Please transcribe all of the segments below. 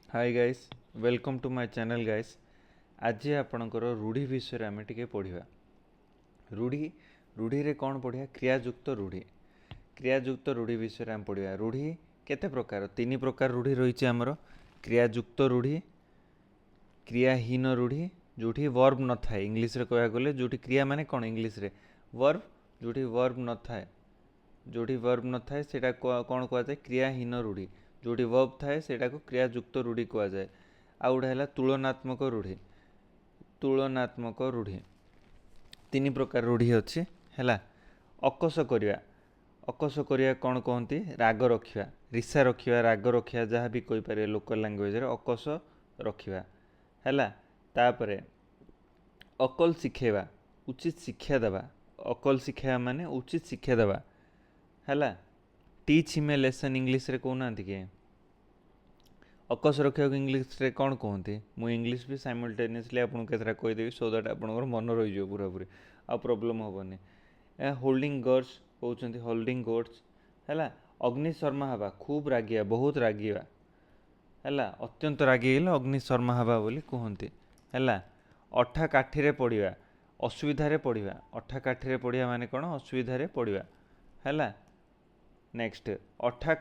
Hi guys, welcome to my channel guys. आज आपणकर रूढ़ी विषय आम टे पढ़ा। रूढ़ी रूढ़ी रे कौन पढ़ा? क्रियायुक्त रूढ़ी। क्रियायुक्त रूढ़ी विषय आम पढ़ा। रूढ़ी केते प्रकार? तीन प्रकार रूढ़ी रही आमर। क्रियायुक्त रूढ़ी, क्रियाहीन रूढ़ी जोठी वर्ब न थाए, इंग्लिश रे कह गले जोठी क्रिया माने कौन इंग्लिश रे वर्ब, जोठी वर्ब न थाए, जोठी वर्ब न थाए सेटा कौन कह जाए? क्रियाहीन रूढ़ी। जोठी वर्ब थाए सेटा को क्रियायुक्त रूढ़ी कह जाए। आ गोटे है तुलनात्मक रूढ़ी। तुलनात्मक रूढ़ी तीन प्रकार रूढ़ी अच्छी है। अकस करवा, अकस करवा कौन कहती? राग रखा, रिसा रखा, राग रखा, जहाँ भी कहीपर लोकल लांगुएज अकस रखा है। तापरे अकल शिखेवा, उचित शिक्षा देवा। अकल शिखेवा माने उचित शिक्षा देवा है। Teach him a lesson English रे कहना कि अकस रखा इंग्लिश रे कौन कहते? मुझे इंग्लिश भी साइमल्टेनियसली आपको केतरा कहीदेवी सो दैट आपंकर मन रही पूरा पूरी आ प्रोब्लेम हेनी। होल्डिंग गर्स कहते होल्डिंग गोट्स है। अग्नि शर्मा हवा, खूब रागिया, बहुत रागिया है। अत्यंत रागी गले अग्नि शर्मा हवा बोली कहते है। अठा काठी पढ़ा, असुविधा पढ़ा। अठा काठी पढ़ा माने कौन? असुविधा पढ़ा है। नेक्स्ट अठा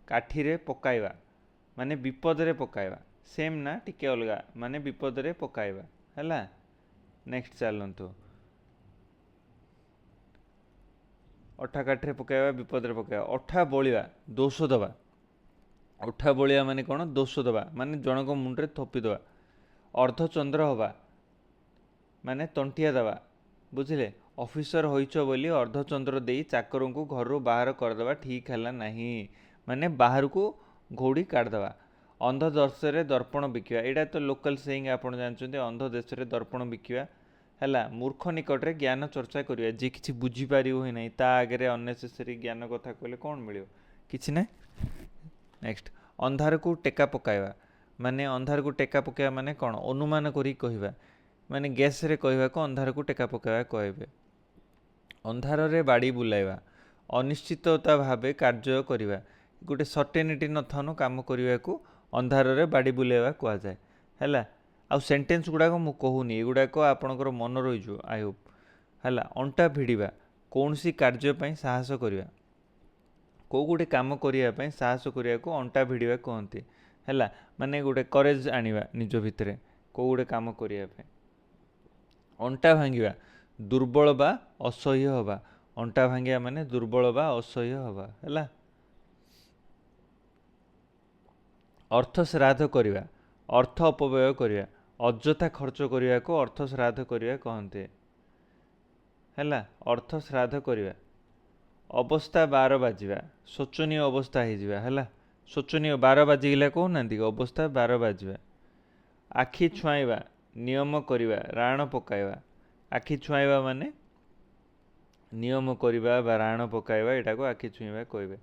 काठी पकाइवा माने विपद रे पकाइवा। सेम ना टिके अलगा, माने विपद रे पकाइवा है। नेक्स्ट चलतु अठा काठी पकाइवा, विपद रे पकाइवा। अठा बलिवा, दोष दवा। अठा बलिया माने कौन? दोष दवा माने जनक मुंडे थोपीदवा। अर्धचंद्र हवा माने तंटिया दवा, बुझिले? ऑफिसर होइछ बोली अर्धचंद्र दे चाकर को घर बाहर करदे ठीक है नहीं, माने बाहर को घोड़ी काटदवा। अंध देश में दर्पण बिकिवा, यहाँ तो लोकल सेइंग आप जानते। अंध देश में दर्पण बिकिवा है। मूर्ख निकट में ज्ञान चर्चा करिया, जी किसी बुझीपार ही नहीं ता आगे अननेसेसरी ज्ञान कथा कहले कौन मिल कि ना। नेक्स्ट अंधार को टेका पकाइवा माने अंधार को टेका पकाइवा माने कौन? अनुमान करी कहवा माने गैस रे कहवा को अंधार को टेका पकाइवा कहबे। अंधार रे बाड़ी बुलाइवा, अनिश्चितता भावे कार्य करिवा। गोटे सर्टेनिटी न थानु काम करने को अंधार रे बाड़ी बुलाइवा कह जाए है। आउ सेंटेंस गुड़ाक मु कहूनी, एगुड़ाक आपणकर मन रही आई होप है। अंटा भिड़ा, कौन सी कार्यपाई साहस करवा। कौ गोटे काम करने साहस करने को अंटा भिड़ा कहते है। माने गोटे करेज आनिबा निज भितर कौ गोटे काम करने। अंटा भांगिबा, दुर्बल बा असह्य हवा। अंटा भांगिया माने दुर्बल बा असह्य हवा है। अर्थ श्राद्ध करवा, अर्थ अपव्यय करवा, अଯଥା खर्च करने को अर्थ श्राद्ध करवा कहते है। अर्थ श्राद्ध करवा। अवस्था 12 बाजिवा, शोचनीय अवस्था है। शोचनीय 12 बाजिगला कहना कि अवस्था 12 बाजिवा। आखि छुआइवा, नियम करवा, राण पकाइवा। आखि छुआइवा माने नियम करवा बा राण पकाइवा, यहाँ को आखि छुईवा कहे।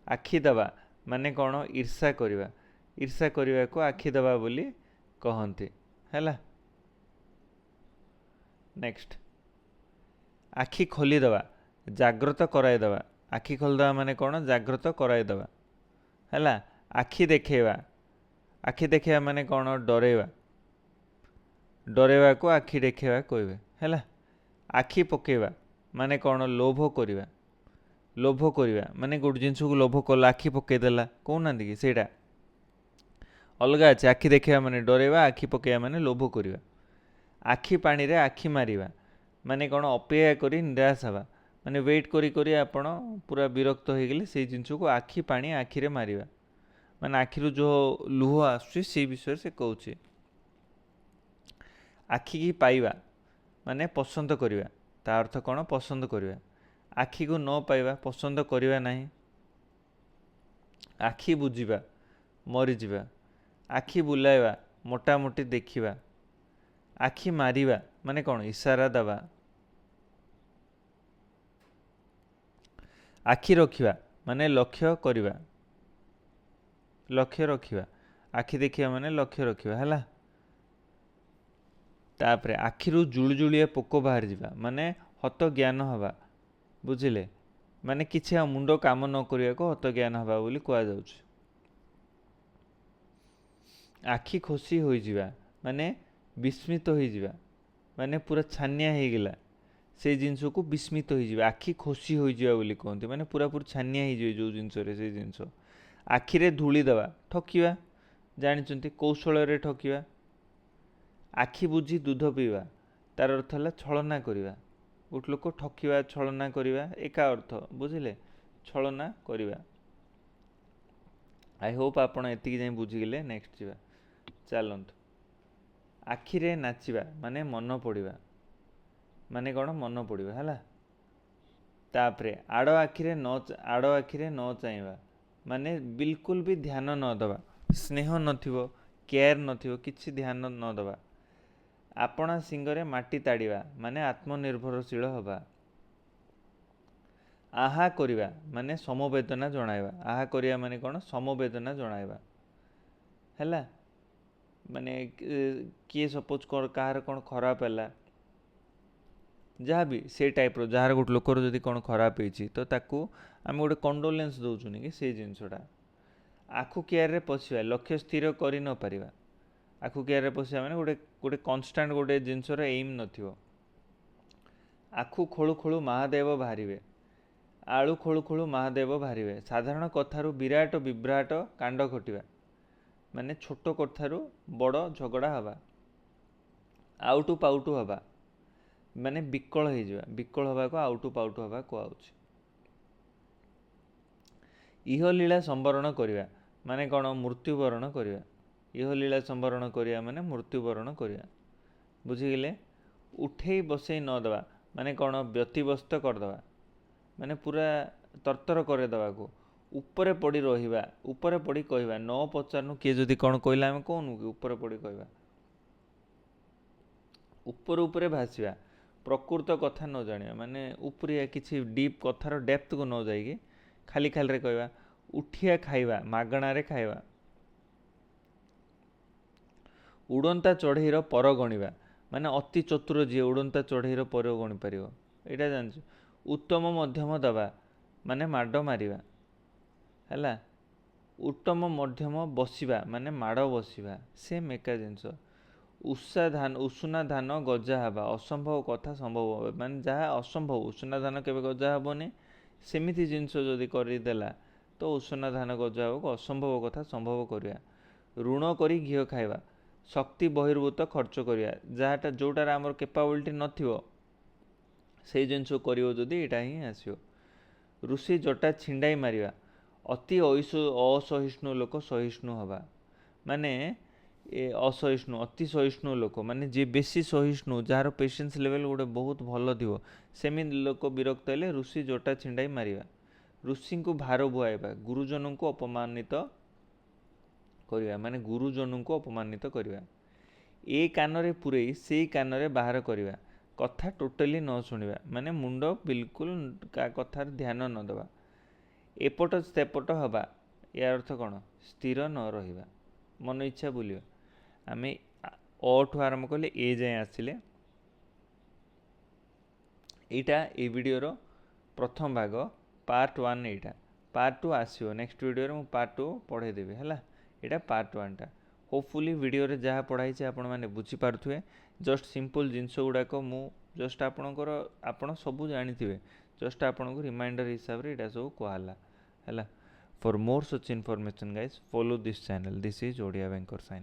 आखि दबा माने कौन? ईर्षा करवा। ईर्षा करने को आखि दबा बोली कहते है। नेक्स्ट आखि खोलीदवा, जागृत कराइदवा। आखि खोलीदवा माने कौन? जागृत कराइदवा है। आखि देखेवा, आखि देखेवा माने कौन? डरेवा। डरेवा को आखि देखेवा कहबे है। आखि पकेवा माने कौन? लोभ करवा। लोभ करवा माने गोटे जिनस को लोभ कला, आखि पकईदेला कहना कि सेटा अलग अच्छे। आखि देखा माने डरेवा, आखि पकेवा माने लोभ करवा। आखि पानी रे आखि मारिवा माने कौन? अपेक्षा करी निराश हवा, माने वेट करी करी आपण पूरा विरक्त हो गले से जिनस को आखि पानी आखिरे मारिवा, माने आखिरु जो लुह आसुची से विषय से कहूचे। आखि की पाइबा माने पसंद करवा, ता अर्थ कौन? पसंद करवा। आखि को न पाइबा, पसंद करवा नहीं। आखि बुझीबा, मरीजा। आखि बुलाइवा, मोटामोटी देखिबा। आखि मारिबा माने कौन? इशारा दबा। आखि रखिबा माने लक्ष्य करवा, लक्ष्य रखिबा। आखि देखिबा माने लक्ष्य रखिबा है। तापरे आखिरु जुलजुलिया पोक बाहर जावा माने हत ज्ञान हवा, बुझिले? माने किछि मुंड काम न करिया को हत ज्ञान हवा बोली कहा जाउछ। ଆଖି ଖୋସି ହୋଇଯିବା ମାନେ ବିସ୍ମିତ ହୋଇଯିବା, ମାନେ ପୁରା ଛାନିଆ ହେଇଗଲା ସେଇ ଜିନିଷକୁ ବିସ୍ମିତ ହେଇଯିବା, ଆଖି ଖୋସି ହୋଇଯିବା ବୋଲି କୁହନ୍ତି, ମାନେ ପୁରାପୁରି ଛାନିଆ ହେଇଯିବେ ଯେଉଁ ଜିନିଷରେ ସେଇ ଜିନିଷ। ଆଖିରେ ଧୂଳି ଦେବା, ଠକିବା, ଜାଣିଛନ୍ତି କୌଶଳରେ ଠକିବା। ଆଖି ବୁଜି ଦୁଧ ପିଇବା, ତାର ଅର୍ଥ ହେଲା ଛଳନା କରିବା। ଗୋଟେ ଲୋକ ଠକିବା, ଛଳନା କରିବା ଏକା ଅର୍ଥ, ବୁଝିଲେ, ଛଳନା କରିବା। ଆଇ ହୋପ୍ ଆପଣ ଏତିକି ଯାଇ ବୁଝିଗଲେ। ନେକ୍ସଟ ଯିବା, ଚାଲନ୍ତୁ। ଆଖିରେ ନାଚିବା ମାନେ ମନ ପଡ଼ିବା, ମାନେ କ'ଣ ମନ ପଡ଼ିବା ହେଲା। ତାପରେ ଆଡ଼ ଆଖିରେ ନ ଚାହିଁବା, ମାନେ ବିଲକୁଲ ବି ଧ୍ୟାନ ନ ଦେବା, ସ୍ନେହ ନଥିବ, କେୟାର ନଥିବ, କିଛି ଧ୍ୟାନ ନ ଦେବା। ଆପଣା ସିଙ୍ଗରେ ମାଟି ତାଡ଼ିବା ମାନେ ଆତ୍ମନିର୍ଭରଶୀଳ ହେବା। ଆହା କରିବା ମାନେ ସମବେଦନା ଜଣାଇବା, ଆହା କରିବା ମାନେ କ'ଣ, ସମବେଦନା ଜଣାଇବା ହେଲା। ମାନେ କିଏ ସପୋଜ କାହାର କ'ଣ ଖରାପ ହେଲା, ଯାହା ବି ସେ ଟାଇପ୍ର, ଯାହାର ଗୋଟେ ଲୋକର ଯଦି କ'ଣ ଖରାପ ହେଇଛି ତ ତାକୁ ଆମେ ଗୋଟେ କଣ୍ଡୋଲେନ୍ସ ଦେଉଛୁନି କି ସେଇ ଜିନିଷଟା। ଆଖୁ କିଆରିରେ ପଶିବା, ଲକ୍ଷ୍ୟ ସ୍ଥିର କରି ନ ପାରିବା। ଆଖୁ କିଆରିରେ ପଶିବା ମାନେ ଗୋଟେ କନଷ୍ଟାଣ୍ଟ ଗୋଟେ ଜିନିଷର ଏଇମ୍ ନଥିବ। ଆଖୁ ଖୋଳୁ ଖୋଳୁ ମହାଦେବ ବାହାରିବେ, ଆଳୁ ଖୋଳୁ ଖୋଳୁ ମହାଦେବ ବାହାରିବେ। ସାଧାରଣ କଥାରୁ ବିରାଟ ବିଭ୍ରାଟ କାଣ୍ଡ ଘଟିବା, ମାନେ ଛୋଟ କଥାରୁ ବଡ଼ ଝଗଡ଼ା ହେବା। ଆଉଟୁ ପାଉଟୁ ହେବା ମାନେ ବିକଳ ହେଇଯିବା, ବିକଳ ହେବାକୁ ଆଉଟୁ ପାଉଟୁ ହେବା କୁହାଉଛି। ଇହଲୀଳା ସମ୍ବରଣ କରିବା ମାନେ କ'ଣ, ମୃତ୍ୟୁବରଣ କରିବା। ଇହଲୀଳା ସମ୍ବରଣ କରିବା ମାନେ ମୃତ୍ୟୁବରଣ କରିବା, ବୁଝିଗଲେ। ଉଠେଇ ବସେଇ ନ ଦେବା ମାନେ କ'ଣ, ବ୍ୟତିବ୍ୟସ୍ତ କରିଦେବା, ମାନେ ପୁରା ତରତର କରିଦେବାକୁ। ଉପରେ ପଡ଼ି ରହିବା, ଉପରେ ପଡ଼ି କହିବା, ନ ପଚାରୁନୁ କିଏ ଯଦି କ'ଣ କହିଲା ଆମେ କହୁନୁ କି ଉପରେ ପଡ଼ି କହିବା। ଉପରେ ଉପରେ ଭାସିବା, ପ୍ରକୃତ କଥା ନ ଜାଣିବା, ମାନେ ଉପରିଆ କିଛି ଡିପ୍ କଥାର ଡେପ୍ଥକୁ ନ ଯାଇକି ଖାଲି ଖାଲିରେ କହିବା। ଉଠିଆ ଖାଇବା, ମାଗଣାରେ ଖାଇବା। ଉଡ଼ନ୍ତା ଚଢ଼େଇର ପର ଗଣିବା ମାନେ ଅତି ଚତୁର ଯିଏ ଉଡ଼ନ୍ତା ଚଢ଼େଇର ପର ଗଣି ପାରିବ, ଏଇଟା ଜାଣିଛୁ। ଉତ୍ତମ ମଧ୍ୟମ ଦେବା ମାନେ ମାଡ଼ ମାରିବା ହେଲା। ଉତ୍ତମ ମଧ୍ୟମ ବସିବା ମାନେ ମାଡ଼ ବସିବା, ସେମ୍ ଏକା ଜିନିଷ। ଉଷୁନା ଧାନ ଗଜା ହେବା, ଅସମ୍ଭବ କଥା ସମ୍ଭବ ହେବ, ମାନେ ଯାହା ଅସମ୍ଭବ, ଉଷୁନା ଧାନ କେବେ ଗଜା ହେବନି, ସେମିତି ଜିନିଷ ଯଦି କରିଦେଲା ତ ଉଷୁନା ଧାନ ଗଜା ହେବାକୁ, ଅସମ୍ଭବ କଥା ସମ୍ଭବ କରିବା। ଋଣ କରି ଘିଅ ଖାଇବା, ଶକ୍ତି ବହିର୍ଭୂତ ଖର୍ଚ୍ଚ କରିବା, ଯେଉଁଟାରେ ଆମର କେପାବିଲିଟି ନଥିବ ସେଇ ଜିନିଷ କରିବ ଯଦି ଏଇଟା ହିଁ ଆସିବ। ଋଷି ଜଟା ଛିଣ୍ଡାଇ ମାରିବା, ଅତି ଅସହିଷ୍ଣୁ ଲୋକ ସହିଷ୍ଣୁ ହେବା, ମାନେ ଅସହିଷ୍ଣୁ, ଅତି ସହିଷ୍ଣୁ ଲୋକ ମାନେ ଯିଏ ବେଶୀ ସହିଷ୍ଣୁ, ଯାହାର ପେସେନ୍ସ ଲେଭେଲ୍ ଗୋଟେ ବହୁତ ଭଲ ଥିବ, ସେମିତି ଲୋକ ବିରକ୍ତ ହେଲେ ଋଷି ଜଟା ଛିଣ୍ଡାଇ ମାରିବା। ଋଷିଙ୍କୁ ଭାର ବୁହାଇବା, ଗୁରୁଜନଙ୍କୁ ଅପମାନିତ କରିବା, ମାନେ ଗୁରୁଜନଙ୍କୁ ଅପମାନିତ କରିବା। ଏ କାନରେ ପୂରେଇ ସେଇ କାନରେ ବାହାର କରିବା, କଥା ଟୋଟାଲି ନ ଶୁଣିବା, ମାନେ ମୁଣ୍ଡ ବିଲକୁଲ କାହା କଥାରେ ଧ୍ୟାନ ନ ଦେବା। ଏପଟ ସେପଟ ହେବା, ୟାର ଅର୍ଥ କ'ଣ, ସ୍ଥିର ନ ରହିବା, ମନ ଇଚ୍ଛା ବୁଲିବା। ଆମେ ଅଠୁ ଆରମ୍ଭ କଲେ ଏ ଯାଏଁ ଆସିଲେ। ଏଇଟା এই ଭିଡ଼ିଓର ପ୍ରଥମ ଭାଗ, ପାର୍ଟ 1 ଏଇଟା। ପାର୍ଟ 2 ଆସିବ ନେକ୍ସଟ ଭିଡ଼ିଓରେ, ମୁଁ ପାର୍ଟ 2 ପଢ଼େଇ ଦେବି ହେଲା। ଏଇଟା ପାର୍ଟ 1ଟା। ହୋପଫୁଲି ଭିଡ଼ିଓରେ ଯାହା ପଢ଼ାଇଛି ଆପଣମାନେ ବୁଝିପାରୁଥିବେ। ଜଷ୍ଟ ସିମ୍ପଲ୍ ଜିନିଷ ଗୁଡ଼ାକ ମୁଁ ଜଷ୍ଟ ଆପଣ ସବୁ ଜାଣିଥିବେ, ଜଷ୍ଟ ଆପଣଙ୍କୁ ରିମାଇଣ୍ଡର ହିସାବରେ ଏଇଟା ସବୁ କୁହାହେଲା ହେଲା। For more such information guys, follow this channel. This is Odia ବ୍ୟାଙ୍କର ସାଇନିଂ।